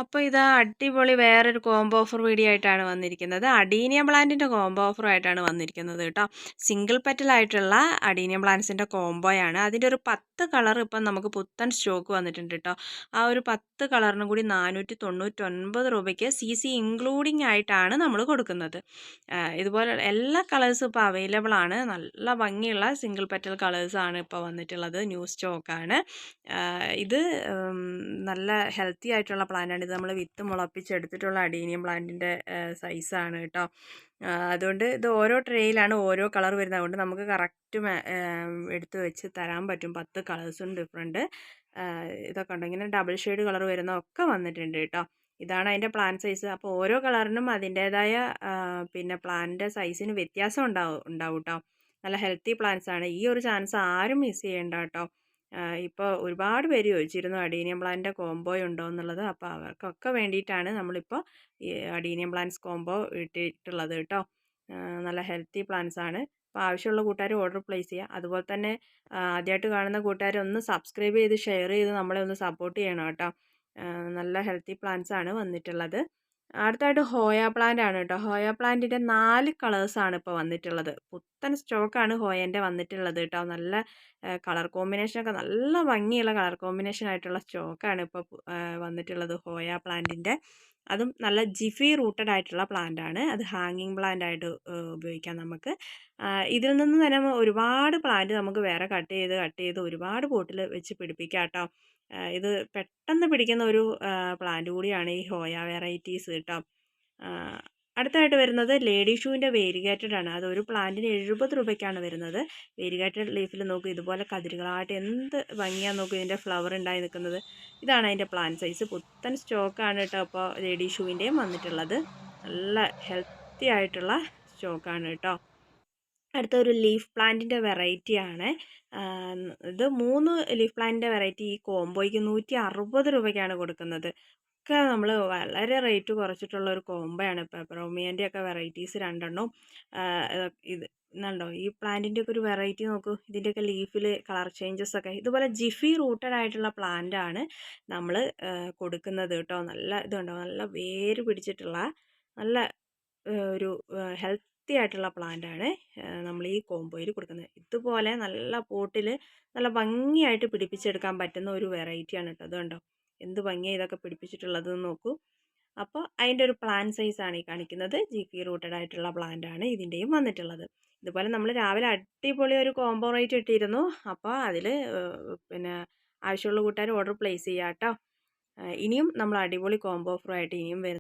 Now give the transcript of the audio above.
അപ്പോൾ ഇതാ അടിപൊളി വേറൊരു കോംബോ ഓഫർ വീഡിയോ ആയിട്ടാണ് വന്നിരിക്കുന്നത്. അഡീനിയം പ്ലാന്റിൻ്റെ കോംബോ ഓഫർ ആയിട്ടാണ് വന്നിരിക്കുന്നത് കേട്ടോ. സിംഗിൾ പെറ്റലായിട്ടുള്ള അഡീനിയം പ്ലാന്റ്സിൻ്റെ കോംബോയാണ്. അതിൻ്റെ ഒരു 10 കളർ ഇപ്പം നമുക്ക് പുത്തൻ സ്റ്റോക്ക് വന്നിട്ടുണ്ട് കേട്ടോ. ആ ഒരു 10 കളറിനും കൂടി 499 രൂപയ്ക്ക് CC ഇൻക്ലൂഡിങ് ആയിട്ടാണ് നമ്മൾ കൊടുക്കുന്നത്. ഇതുപോലെ എല്ലാ കളേഴ്സും ഇപ്പോൾ അവൈലബിൾ ആണ്. നല്ല ഭംഗിയുള്ള സിംഗിൾ പെറ്റൽ കളേഴ്സാണ് ഇപ്പോൾ വന്നിട്ടുള്ളത്. ന്യൂ സ്റ്റോക്കാണ്. ഇത് നല്ല ഹെൽത്തി ആയിട്ടുള്ള പ്ലാന്റാണ്. ഇത് നമ്മൾ വിത്ത് മുളപ്പിച്ചെടുത്തിട്ടുള്ള അഡീനിയം പ്ലാന്റിൻ്റെ സൈസാണ് കേട്ടോ. അതുകൊണ്ട് ഇത് ഓരോ ട്രേയിലാണ് ഓരോ കളർ വരുന്നത്. അതുകൊണ്ട് നമുക്ക് കറക്റ്റ് എടുത്ത് വെച്ച് തരാൻ പറ്റും. 10 കളേഴ്സും ഡിഫറെൻറ്റ് ഇതൊക്കെ ഉണ്ട്. ഇങ്ങനെ ഡബിൾ ഷെയ്ഡ് കളർ വരുന്നതൊക്കെ വന്നിട്ടുണ്ട് കേട്ടോ. ഇതാണ് അതിൻ്റെ പ്ലാന്റ് സൈസ്. അപ്പോൾ ഓരോ കളറിനും അതിൻ്റേതായ പിന്നെ പ്ലാന്റിൻ്റെ സൈസിന് വ്യത്യാസം ഉണ്ടാവും കേട്ടോ. നല്ല ഹെൽത്തി പ്ലാന്റ്സ് ആണ്. ഈ ഒരു ചാൻസ് ആരും മിസ് ചെയ്യേണ്ട കേട്ടോ. ഇപ്പോൾ ഒരുപാട് പേര് ചോദിച്ചിരുന്നു അഡീനിയം പ്ലാന്റിൻ്റെ കോംബോ ഉണ്ടോ എന്നുള്ളത്. അപ്പോൾ അവർക്കൊക്കെ വേണ്ടിയിട്ടാണ് നമ്മളിപ്പോൾ ഈ അഡീനിയം പ്ലാന്റ്സ് കോംബോ ഇട്ടിട്ടുള്ളത് കേട്ടോ. നല്ല ഹെൽത്തി പ്ലാന്റ്സ് ആണ്. അപ്പോൾ ആവശ്യമുള്ള കൂട്ടുകാർ ഓർഡർ പ്ലേസ് ചെയ്യുക. അതുപോലെ തന്നെ ആദ്യമായിട്ട് കാണുന്ന കൂട്ടുകാർ ഒന്ന് സബ്സ്ക്രൈബ് ചെയ്ത് ഷെയർ ചെയ്ത് നമ്മളെ ഒന്ന് സപ്പോർട്ട് ചെയ്യണം കേട്ടോ. നല്ല ഹെൽത്തി പ്ലാന്റ്സ് ആണ് വന്നിട്ടുള്ളത്. അടുത്തായിട്ട് ഹോയ പ്ലാന്റ് ആണ് കേട്ടോ. ഹോയ പ്ലാന്റിൻ്റെ 4 കളേഴ്സാണ് ഇപ്പോൾ വന്നിട്ടുള്ളത്. പുത്തൻ സ്റ്റോക്കാണ് ഹോയൻ്റെ വന്നിട്ടുള്ളത് കേട്ടോ. നല്ല കളർ കോമ്പിനേഷനൊക്കെ നല്ല ഭംഗിയുള്ള കളർ കോമ്പിനേഷൻ ആയിട്ടുള്ള സ്റ്റോക്കാണ് ഇപ്പോൾ വന്നിട്ടുള്ളത് ഹോയ പ്ലാന്റിൻ്റെ. അതും നല്ല ജിഫി റൂട്ടഡ് ആയിട്ടുള്ള പ്ലാന്റ് ആണ്. അത് ഹാങ്ങിങ് പ്ലാന്റ് ആയിട്ട് ഉപയോഗിക്കാം നമുക്ക്. ഇതിൽ നിന്ന് തന്നെ ഒരുപാട് പ്ലാന്റ് നമുക്ക് വേറെ കട്ട് ചെയ്ത് ഒരുപാട് പോട്ടിൽ വെച്ച് പിടിപ്പിക്കാം കേട്ടോ. ഇത് പെട്ടെന്ന് പിടിക്കുന്ന ഒരു പ്ലാന്റ് കൂടിയാണ് ഈ ഹോയ വെറൈറ്റീസ് കേട്ടോ. അടുത്തായിട്ട് വരുന്നത് ലേഡി ഷൂവിൻ്റെ വേരിഗേറ്റഡ് ആണ്. അത് ഒരു പ്ലാന്റിന് 70 രൂപയ്ക്കാണ് വരുന്നത്. വേരിഗേറ്റഡ് ലീഫിൽ നോക്കൂ, ഇതുപോലെ കതിരുകളായിട്ട് എന്ത് ഭംഗിയാന്ന് നോക്കൂ ഇതിൻ്റെ ഫ്ലവർ ഉണ്ടായി നിൽക്കുന്നത്. ഇതാണ് അതിൻ്റെ പ്ലാന്റ് സൈസ്. പുത്തൻ സ്റ്റോക്കാണ് കേട്ടോ ഇപ്പോൾ ലേഡി ഷൂവിൻ്റെയും വന്നിട്ടുള്ളത്. നല്ല ഹെൽത്തി ആയിട്ടുള്ള സ്റ്റോക്കാണ് കേട്ടോ. അടുത്ത ഒരു ലീഫ് പ്ലാന്റിൻ്റെ വെറൈറ്റിയാണ്. ഇത് 3 ലീഫ് പ്ലാന്റിൻ്റെ വെറൈറ്റി ഈ കോംബോയ്ക്ക് 160 രൂപയ്ക്കാണ് കൊടുക്കുന്നത്. ഒക്കെ നമ്മൾ വളരെ റേറ്റ് കുറച്ചിട്ടുള്ള ഒരു കോംബോയാണ്. പെപ്പറോമിയൻ്റെ ഒക്കെ വെറൈറ്റീസ് 2 എണ്ണവും ഇത് എന്നുണ്ടോ ഈ പ്ലാന്റിൻ്റെ ഒക്കെ ഒരു വെറൈറ്റി നോക്കൂ. ഇതിൻ്റെയൊക്കെ ലീഫിൽ കളർ ചേഞ്ചസ് ഒക്കെ ഇതുപോലെ ജിഫി റൂട്ടഡ് ആയിട്ടുള്ള പ്ലാന്റ് ആണ് നമ്മൾ കൊടുക്കുന്നത് കേട്ടോ. നല്ല ഇതുണ്ടോ, നല്ല വേര് പിടിച്ചിട്ടുള്ള നല്ല ഒരു ഹെൽത്തി ആയിട്ടുള്ള പ്ലാന്റ് ആണ് നമ്മൾ ഈ കോംബോയിൽ കൊടുക്കുന്നത്. ഇതുപോലെ നല്ല പോട്ടിൽ നല്ല ഭംഗിയായിട്ട് പിടിപ്പിച്ചെടുക്കാൻ പറ്റുന്ന ഒരു വെറൈറ്റിയാണ് കേട്ടോ. അത് കണ്ടോ എന്ത് ഭംഗിയാണ് ഇതൊക്കെ പിടിപ്പിച്ചിട്ടുള്ളത് നോക്കൂ. അപ്പോൾ അതിൻ്റെ ഒരു പ്ലാന്റ് സൈസാണ് ഈ കാണിക്കുന്നത്. ജിഫി റൂട്ടഡ് ആയിട്ടുള്ള പ്ലാന്റ് ആണ് ഇതിൻ്റെയും വന്നിട്ടുള്ളത്. ഇതുപോലെ നമ്മൾ രാവിലെ അടിപൊളി ഒരു കോംബോ റേറ്റ് ഇട്ടിരുന്നു. അപ്പോൾ അതിൽ പിന്നെ ആവശ്യമുള്ള കൂട്ടുകാർ ഓർഡർ പ്ലേസ് ചെയ്യാം കേട്ടോ. ഇനിയും നമ്മൾ അടിപൊളി കോംബോ ഓഫറുമായിട്ട് ഇനിയും